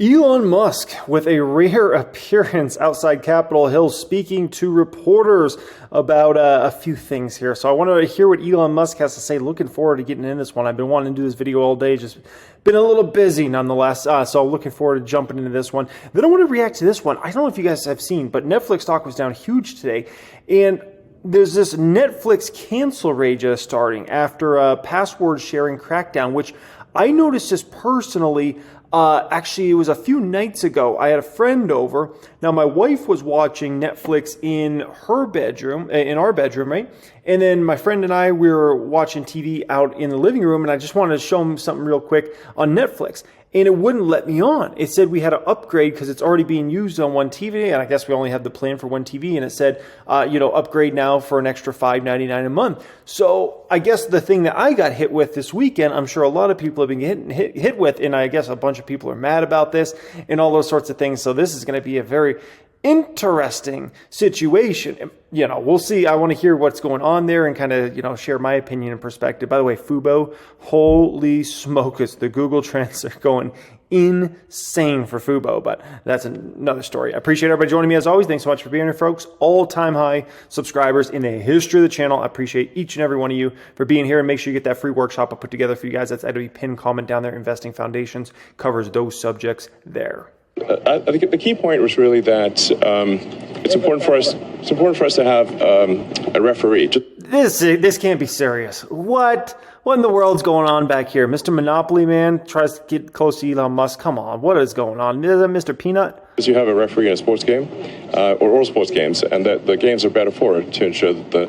Elon Musk with a rare appearance outside Capitol Hill speaking to reporters about a few things here. So I wanted to hear what Elon Musk has to say. Looking forward to getting in this one. I've been wanting to do this video all day, just been a little busy nonetheless. So looking forward to jumping into this one. Then I want to react to this one. I don't know if you guys have seen, but Netflix stock was down huge today. And there's this Netflix cancel rage starting after a password sharing crackdown, which I noticed this personally. Actually, it was a few nights ago. I had a friend over. Now, my wife was watching Netflix in her bedroom, in our bedroom, right? And then my friend and I, we were watching TV out in the living room, and I just wanted to show him something real quick on Netflix. And it wouldn't let me on. It said we had to upgrade because it's already being used on one TV, and I guess we only have the plan for one TV, and it said, upgrade now for an extra $5.99 a month. So I guess the thing that I got hit with this weekend, I'm sure a lot of people have been hit with, and I guess a bunch of people are mad about this and all those sorts of things. So this is going to be a very interesting situation. We'll see. I want to hear what's going on there and kind of, share my opinion and perspective. By the way, Fubo, holy smokes, the Google Trends are going insane for Fubo, but that's another story. I appreciate everybody joining me as always. Thanks so much for being here, folks. All-time high subscribers in the history of the channel. I appreciate each and every one of you for being here, and make sure you get that free workshop I put together for you guys. That's at a pinned comment down there. Investing Foundations covers those subjects there. I think the key point was really that it's important for us. It's important for us to have a referee. This can't be serious. What in the world's going on back here? Mr. Monopoly Man tries to get close to Elon Musk. Come on, what is going on? Is that Mr. Peanut? You have a referee in a sports game, or all sports games, and that the games are better for it to ensure that the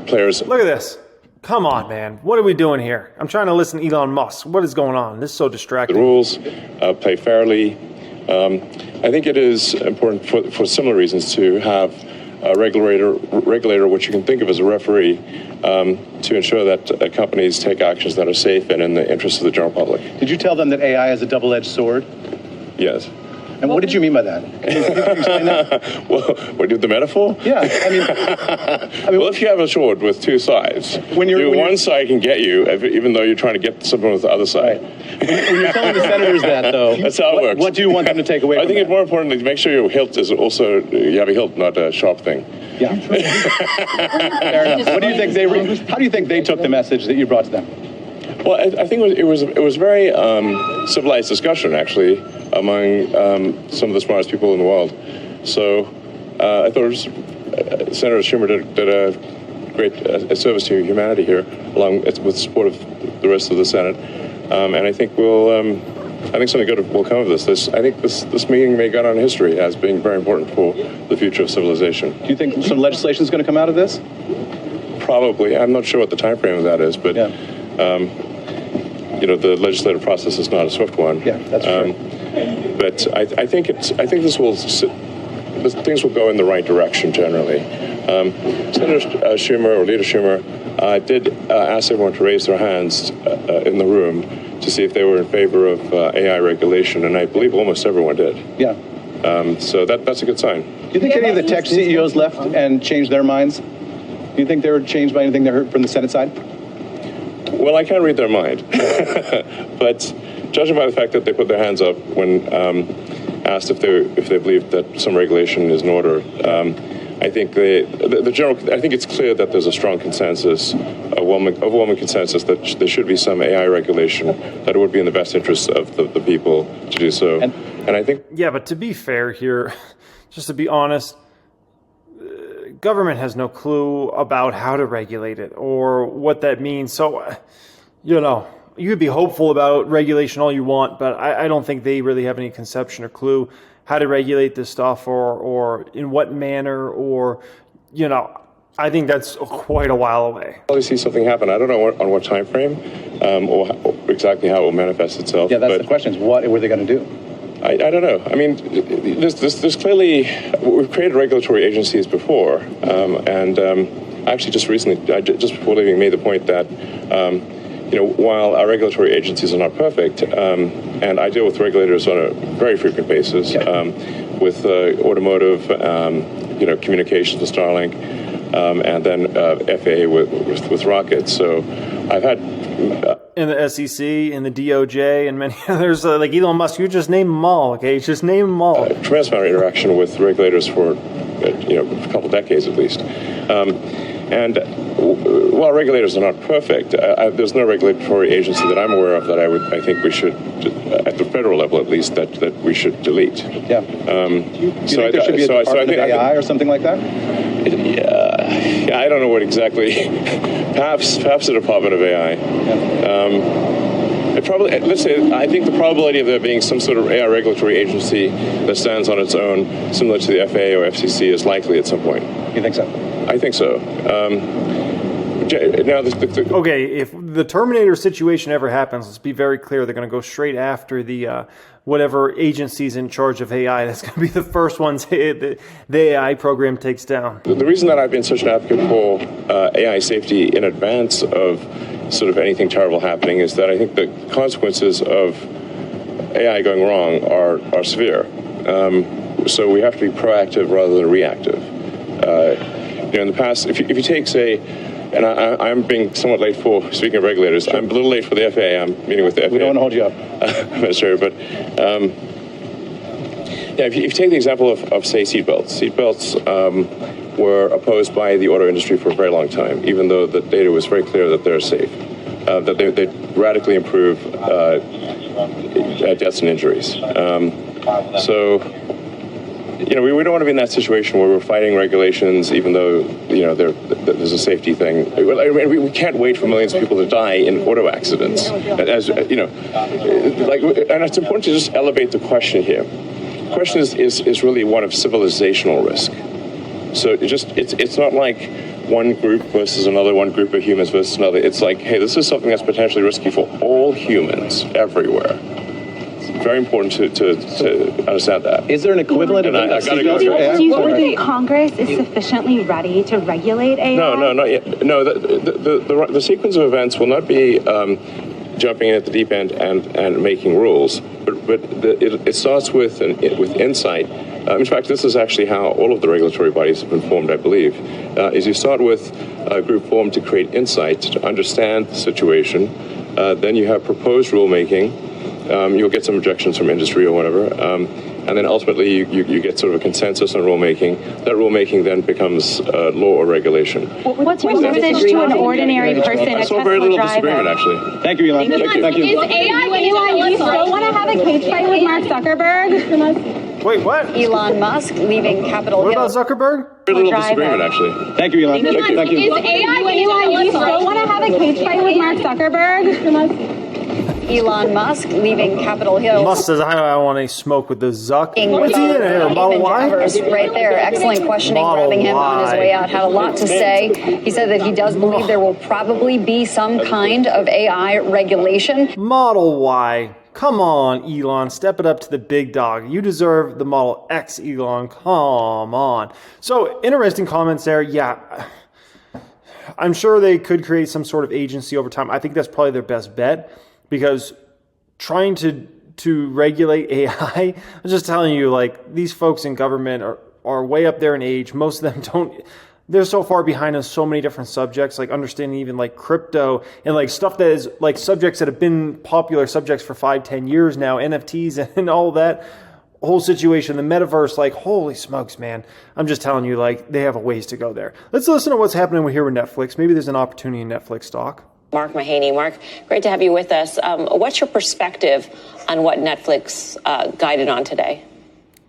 players. Look at this. Come on, man. What are we doing here? I'm trying to listen to Elon Musk. What is going on? This is so distracting. The rules, play fairly. I think it is important for similar reasons to have a regulator, which you can think of as a referee, to ensure that companies take actions that are safe and in the interest of the general public. Did you tell them that AI is a double-edged sword? Yes. And what did you mean by that? Can you explain that? Well, the metaphor? Yeah, well, if you have a sword with two sides, one side can get you, even though you're trying to get someone with the other side. Right. When you're telling the senators that, though, that's how it works. What do you want them to take away from I think it's more important to make sure your hilt is also, you have a hilt, not a sharp thing. Yeah. Fair enough. What do you think how do you think they took the message that you brought to them? Well, I think it was very civilized discussion, actually, among some of the smartest people in the world. So I thought Senator Schumer did a great service to humanity here, along with support of the rest of the Senate. And I think I think something good will come of this. I think this meeting may go down in history as being very important for the future of civilization. Do you think some legislation is going to come out of this? Probably. I'm not sure what the time frame of that is, but. Yeah. The legislative process is not a swift one. Yeah, that's true. But I think things will go in the right direction generally. Senator Schumer, or Leader Schumer, did ask everyone to raise their hands in the room to see if they were in favor of AI regulation, and I believe almost everyone did. Yeah. So that's a good sign. Do you think any of the tech CEOs left and changed their minds? Do you think they were changed by anything they heard from the Senate side? Well, I can't read their mind, but judging by the fact that they put their hands up when asked if they believed that some regulation is in order, I think I think it's clear that there's a strong consensus, a overwhelming consensus that there should be some AI regulation, that it would be in the best interest of the people to do so, and I think. Yeah, but to be fair here, just to be honest. Government has no clue about how to regulate it or what that means. So, you could be hopeful about regulation all you want, but I don't think they really have any conception or clue how to regulate this stuff or in what manner or, I think that's quite a while away. I'll see something happen. I don't know on what time frame or exactly how it will manifest itself. Yeah, that's the question. What were they going to do? I don't know. I mean, there's clearly, we've created regulatory agencies before, and actually just recently, just before leaving, made the point that, while our regulatory agencies are not perfect, and I deal with regulators on a very frequent basis, with automotive, communications with Starlink, and then FAA with rockets. So I've had in the SEC, in the DOJ, and many others, like Elon Musk. You just name them all, okay? Just name them all. Tremendous amount of interaction with regulators for, a couple decades at least. And while regulators are not perfect, there's no regulatory agency that I'm aware of that I think we should, at the federal level at least, that we should delete. Yeah. Do you think there should be a department of AI or something like that? Yeah, I don't know what exactly. Perhaps a department of AI. It probably, let's say, I think the probability of there being some sort of AI regulatory agency that stands on its own, similar to the FAA or FCC, is likely at some point. You think so? I think so. Now, okay, if the Terminator situation ever happens, let's be very clear, they're going to go straight after the whatever agency's in charge of AI. That's going to be the first ones the AI program takes down. The reason that I've been such an advocate for AI safety in advance of sort of anything terrible happening is that I think the consequences of AI going wrong are severe. So we have to be proactive rather than reactive. In the past, if you take, say, and I'm being somewhat late for, speaking of regulators, sure. I'm a little late for the FAA. I'm meeting with the FAA. We don't want to hold you up. Sure, but if you take the example of say, seatbelts. Seatbelts were opposed by the auto industry for a very long time, even though the data was very clear that they're safe, that they radically improve deaths and injuries. We don't want to be in that situation where we're fighting regulations, even though there's a safety thing. We can't wait for millions of people to die in auto accidents. And it's important to just elevate the question here. The question is really one of civilizational risk. So it's not like one group versus another, one group of humans versus another. It's like, hey, this is something that's potentially risky for all humans everywhere. Very important to understand that. Is there an equivalent of seatbelts? Do you think that Congress is sufficiently ready to regulate AI? No, not yet. No, the sequence of events will not be jumping in at the deep end and making rules, but it starts with insight. In fact, this is actually how all of the regulatory bodies have been formed, I believe, is you start with a group formed to create insight, to understand the situation. Then you have proposed rulemaking. You'll get some objections from industry or whatever, and then ultimately you get sort of a consensus on rulemaking. That rulemaking then becomes law or regulation. What's your message to an ordinary person, I saw very little disagreement, actually. Thank you, Elon. Thank you. Is AI, do you still want to have a cage fight with Mark Zuckerberg? Wait, what? Elon Musk leaving Capitol Hill. What about Zuckerberg? Very little disagreement, actually. Thank you, Elon. Thank you. Is AI, do you still want to have a cage fight with Mark Zuckerberg? Elon Musk leaving Capitol Hill. Musk says, I want to smoke with the Zuck. What's he in here? Model Y? Right there. Excellent questioning. Model grabbing him on his Y. way out. Had a lot to say. He said that he does believe there will probably be some kind of AI regulation. Model Y. Come on, Elon. Step it up to the big dog. You deserve the Model X, Elon. Come on. So, interesting comments there. Yeah. I'm sure they could create some sort of agency over time. I think that's probably their best bet. Because trying to regulate AI, I'm just telling you, like, these folks in government are way up there in age. Most of them they're so far behind on so many different subjects, like understanding even like crypto and like stuff that is like subjects that have been popular subjects for 5-10 years now, NFTs and all that whole situation, the metaverse, like, holy smokes, man. I'm just telling you, like, they have a ways to go there. Let's listen to what's happening here with Netflix. Maybe there's an opportunity in Netflix stock. Mark Mahaney. Mark, great to have you with us. What's your perspective on what Netflix guided on today?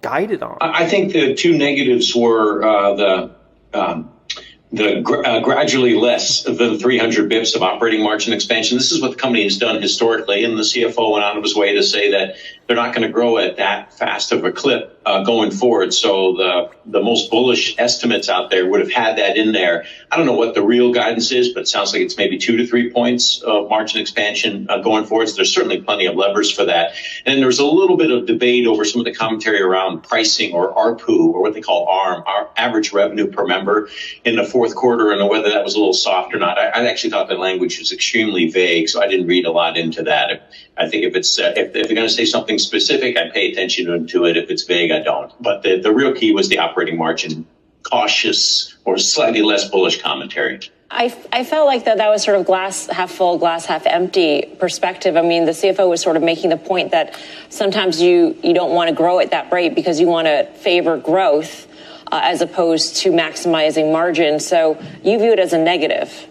Guided on? I think the two negatives were gradually less than 300 bips of operating margin expansion. This is what the company has done historically, and the CFO went out of his way to say that they're not going to grow at that fast of a clip going forward. So the most bullish estimates out there would have had that in there. I don't know what the real guidance is, but it sounds like it's maybe 2 to 3 points of margin expansion going forward. So there's certainly plenty of levers for that. And there's a little bit of debate over some of the commentary around pricing or ARPU, or what they call ARM, our average revenue per member, in the fourth quarter, and whether that was a little soft or not. I actually thought the language was extremely vague, so I didn't read a lot into that. I think if it's if they're going to say something specific, I pay attention to it. If it's vague, I don't. But the real key was the operating margin, cautious or slightly less bullish commentary. I felt like that was sort of glass half full, glass half empty perspective. I mean, the CFO was sort of making the point that sometimes you don't want to grow at that rate because you want to favor growth as opposed to maximizing margin. So you view it as a negative.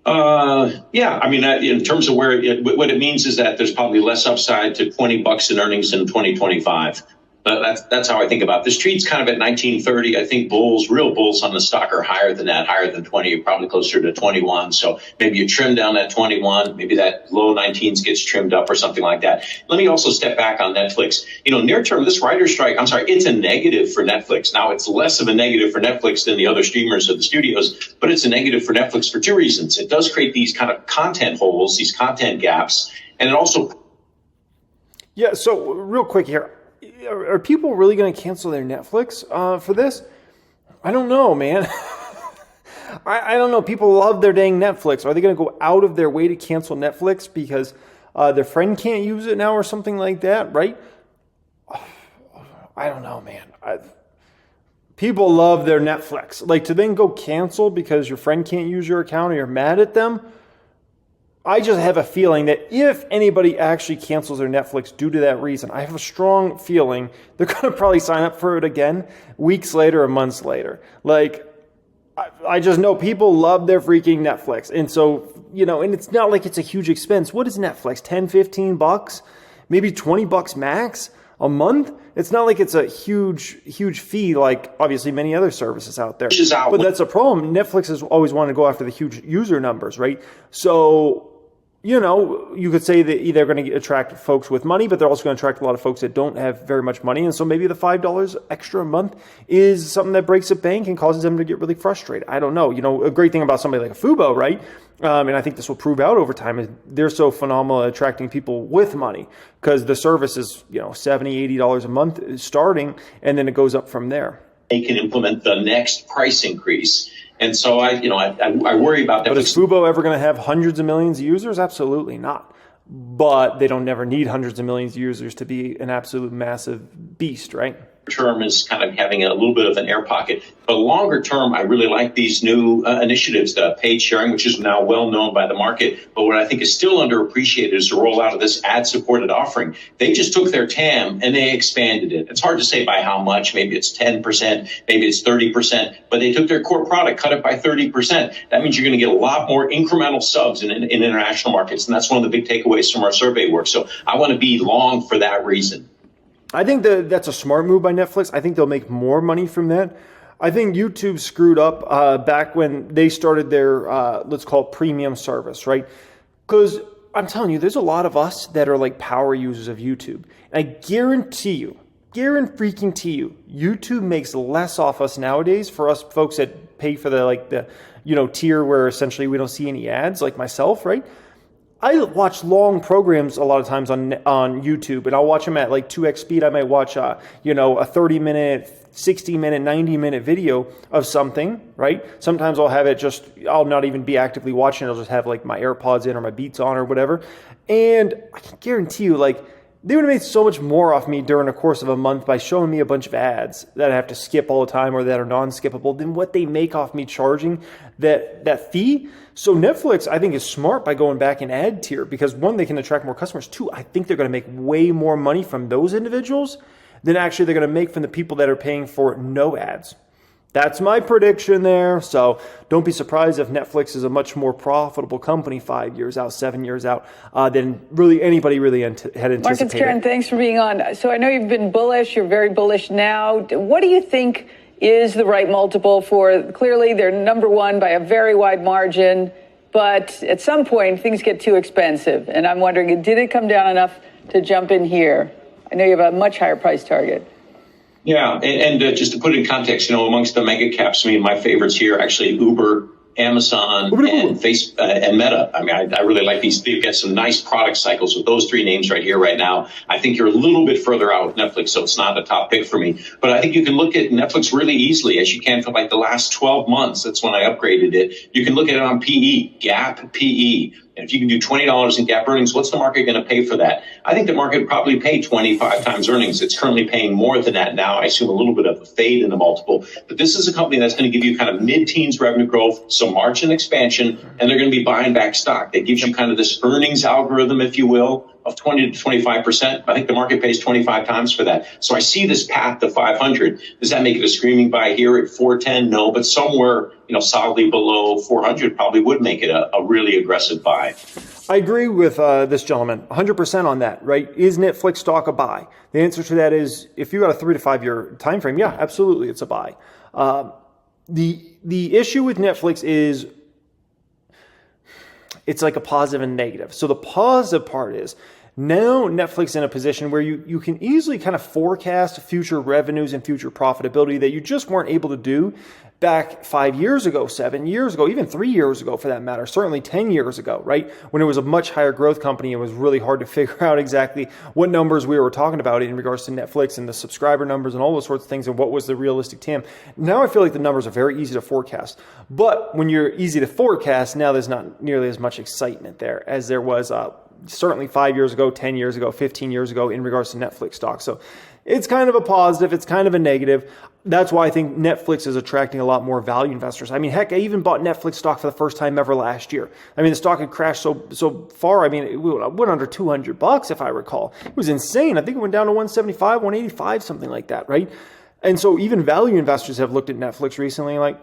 Yeah, I mean, in terms of what it means is that there's probably less upside to $20 in earnings in 2025. That's how I think about it. The street's kind of at 1930. I think real bulls on the stock are higher than that, higher than 20, probably closer to 21. So maybe you trim down that 21, maybe that low 19s gets trimmed up or something like that. Let me also step back on Netflix. Near term, this writer's strike, it's a negative for Netflix. Now, it's less of a negative for Netflix than the other streamers or the studios, but it's a negative for Netflix for two reasons. It does create these kind of content holes, these content gaps, and it also... Yeah, so real quick here. Are people really going to cancel their Netflix for this? I don't know, man. I don't know. People love their dang Netflix. Are they going to go out of their way to cancel Netflix because their friend can't use it now or something like that, right? I don't know, man. People love their Netflix. Like, to then go cancel because your friend can't use your account or you're mad at them, I just have a feeling that if anybody actually cancels their Netflix due to that reason, I have a strong feeling they're going to probably sign up for it again weeks later or months later. Like, I just know people love their freaking Netflix. And so, and it's not like it's a huge expense. What is Netflix? $10, $15? Maybe $20 max a month? It's not like it's a huge fee like obviously many other services out there. But that's a problem. Netflix has always wanted to go after the huge user numbers, right? So, you could say that they're going to attract folks with money, but they're also going to attract a lot of folks that don't have very much money. And so maybe the $5 extra a month is something that breaks a bank and causes them to get really frustrated. I don't know. a great thing about somebody like a Fubo, right? And I think this will prove out over time, is they're so phenomenal at attracting people with money because the service is, $70, $80 a month starting, and then it goes up from there. They can implement the next price increase. And so I worry about that. But is Fubo ever going to have hundreds of millions of users? Absolutely not. But they don't never need hundreds of millions of users to be an absolute massive beast, right? Term is kind of having a little bit of an air pocket. But longer term, I really like these new initiatives, the paid sharing, which is now well known by the market. But what I think is still underappreciated is the rollout of this ad-supported offering. They just took their TAM and they expanded it. It's hard to say by how much. Maybe it's 10%, maybe it's 30%. But they took their core product, cut it by 30%. That means you're going to get a lot more incremental subs in international markets. And that's one of the big takeaways from our survey work. So I want to be long for that reason. I think that's a smart move by Netflix. I think they'll make more money from that. I think YouTube screwed up back when they started their, let's call it premium service, right? Because I'm telling you, there's a lot of us that are like power users of YouTube. And I guarantee you, YouTube makes less off us nowadays for us folks that pay for the tier where essentially we don't see any ads, like myself, right? I watch long programs a lot of times on YouTube, and I'll watch them at like 2x speed. I might watch, a 30-minute, 60-minute, 90-minute video of something, right? Sometimes I'll not even be actively watching. I'll just have like my AirPods in or my Beats on or whatever. And I can guarantee you, like, they would have made so much more off me during the course of a month by showing me a bunch of ads that I have to skip all the time or that are non-skippable than what they make off me charging that fee. So Netflix, I think, is smart by going back in ad tier because, one, they can attract more customers. Two, I think they're going to make way more money from those individuals than actually they're going to make from the people that are paying for no ads. That's my prediction there. So don't be surprised if Netflix is a much more profitable company 5 years out, 7 years out than really anybody really had anticipated. Markets Karen, thanks for being on. So I know you've been bullish. You're very bullish now. What do you think is the right multiple for? Clearly, they're number one by a very wide margin. But at some point, things get too expensive. And I'm wondering, did it come down enough to jump in here? I know you have a much higher price target. Yeah, and just to put it in context, amongst the mega caps, my favorites here are actually Uber, Amazon, and Facebook and Meta. I really like these. They've got some nice product cycles with those three names right here, right now. I think you're a little bit further out with Netflix, so it's not a top pick for me. But I think you can look at Netflix really easily, as you can for like the last 12 months. That's when I upgraded it. You can look at it on PE, GAAP PE. And if you can do $20 in GAAP earnings, what's the market going to pay for that? I think the market would probably pay 25 times earnings. It's currently paying more than that now. I assume a little bit of a fade in the multiple. But this is a company that's going to give you kind of mid-teens revenue growth, some margin expansion, and they're going to be buying back stock. That gives you kind of this earnings algorithm, if you will, of 20 to 25%. I think the market pays 25 times for that. So I see this path to 500. Does that make it a screaming buy here at 410? No, but somewhere, solidly below 400 probably would make it a really aggressive buy. I agree with this gentleman 100% on that, right? Is Netflix stock a buy? The answer to that is, if you got a 3 to 5 year time frame, yeah, absolutely, it's a buy. The issue with Netflix is it's like a positive and negative. So the positive part is now Netflix in a position where you can easily kind of forecast future revenues and future profitability that you just weren't able to do back 5 years ago, 7 years ago, even 3 years ago for that matter, certainly 10 years ago, right? When it was a much higher growth company, it was really hard to figure out exactly what numbers we were talking about in regards to Netflix and the subscriber numbers and all those sorts of things and what was the realistic TAM. Now I feel like the numbers are very easy to forecast. But when you're easy to forecast, now there's not nearly as much excitement there as there was certainly 5 years ago, 10 years ago, 15 years ago in regards to Netflix stock. So it's kind of a positive. It's kind of a negative. That's why I think Netflix is attracting a lot more value investors. I mean, heck, I even bought Netflix stock for the first time ever last year. I mean, the stock had crashed so far. I mean, it went under $200 if I recall. It was insane. I think it went down to 175, 185, something like that, right? And so even value investors have looked at Netflix recently like,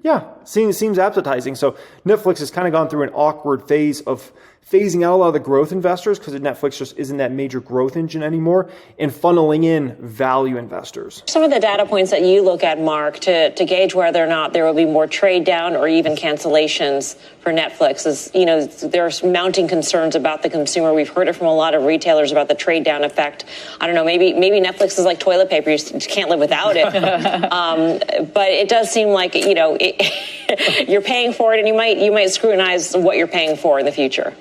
yeah, seems appetizing. So Netflix has kind of gone through an awkward phase of phasing out a lot of the growth investors because Netflix just isn't that major growth engine anymore and funneling in value investors. Some of the data points that you look at, Mark, to gauge whether or not there will be more trade down or even cancellations for Netflix is, there's mounting concerns about the consumer. We've heard it from a lot of retailers about the trade down effect. I don't know, maybe Netflix is like toilet paper. You just can't live without it. But it does seem like, you're paying for it and you might scrutinize what you're paying for in the future.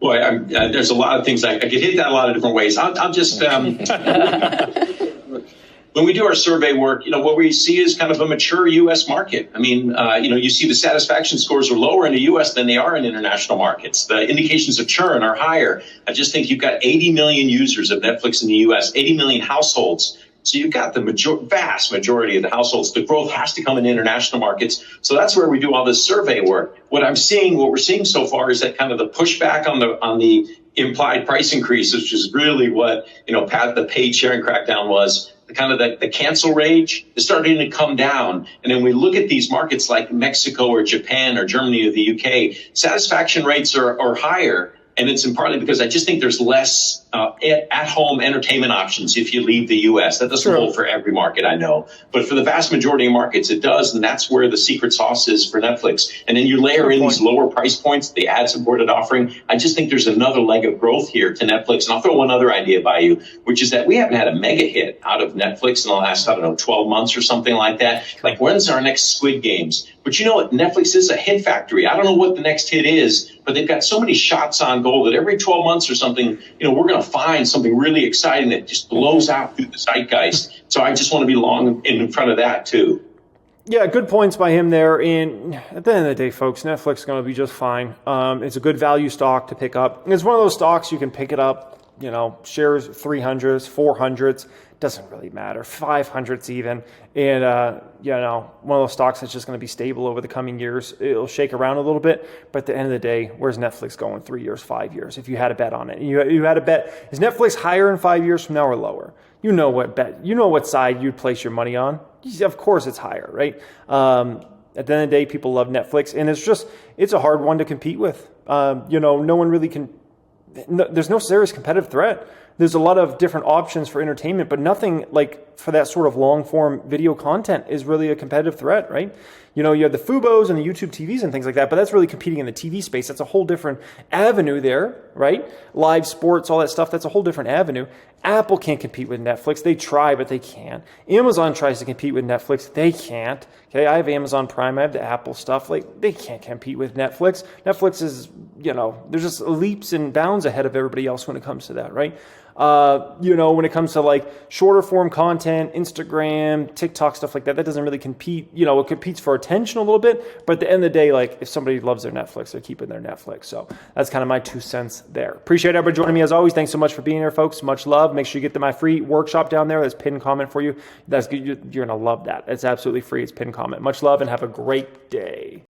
Boy, there's a lot of things I could hit that a lot of different ways. I'll just when we do our survey work, what we see is kind of a mature U.S. market. I mean, you see the satisfaction scores are lower in the U.S. than they are in international markets. The indications of churn are higher. I just think you've got 80 million users of Netflix in the U.S., 80 million households. So you've got the vast majority of the households. The growth has to come in international markets. So that's where we do all this survey work. What we're seeing so far is that kind of the pushback on the implied price increase, which is really what, the paid sharing crackdown was. The cancel rage is starting to come down. And then we look at these markets like Mexico or Japan or Germany or the UK, satisfaction rates are higher. And it's partly because I just think there's less at-home entertainment options if you leave the U.S. That doesn't hold for every market, I know. But for the vast majority of markets, it does. And that's where the secret sauce is for Netflix. And then you layer in these lower price points, the ad-supported offering. I just think there's another leg of growth here to Netflix. And I'll throw one other idea by you, which is that we haven't had a mega hit out of Netflix in the last, 12 months or something like that. Like, when's our next Squid Games? But you know what? Netflix is a hit factory. I don't know what the next hit is, but they've got so many shots on goal that every 12 months or something, we're going to find something really exciting that just blows out through the zeitgeist. So I just want to be long in front of that too. Yeah, good points by him there. And at the end of the day, folks, Netflix is going to be just fine. It's a good value stock to pick up. It's one of those stocks you can pick it up, shares 300s, 400s. Doesn't really matter. 500s even. And, one of those stocks that's just going to be stable over the coming years. It'll shake around a little bit. But at the end of the day, where's Netflix going 3 years, 5 years? If you had a bet on it. You had a bet. Is Netflix higher in 5 years from now or lower? You know what side you'd place your money on. Of course it's higher, right? At the end of the day, people love Netflix. And it's a hard one to compete with. No one really can. There's no serious competitive threat. There's a lot of different options for entertainment, but nothing like for that sort of long form video content is really a competitive threat, right? You have the Fubos and the YouTube TVs and things like that, but that's really competing in the TV space. That's a whole different avenue there, right? Live sports, all that stuff, that's a whole different avenue. Apple can't compete with Netflix. They try, but they can't. Amazon tries to compete with Netflix. They can't. Okay, I have Amazon Prime. I have the Apple stuff. Like, they can't compete with Netflix. Netflix is, there's just leaps and bounds ahead of everybody else when it comes to that, right? when it comes to like shorter form content, Instagram, TikTok, stuff like that, that doesn't really compete. It competes for attention a little bit, but at the end of the day, like if somebody loves their Netflix, they're keeping their Netflix. So that's kind of my 2 cents there. Appreciate everybody joining me as always. Thanks so much for being here, folks. Much love. Make sure you get my free workshop down there. That's pinned comment for you. That's good. You're going to love that. It's absolutely free. It's pinned comment. Much love and have a great day.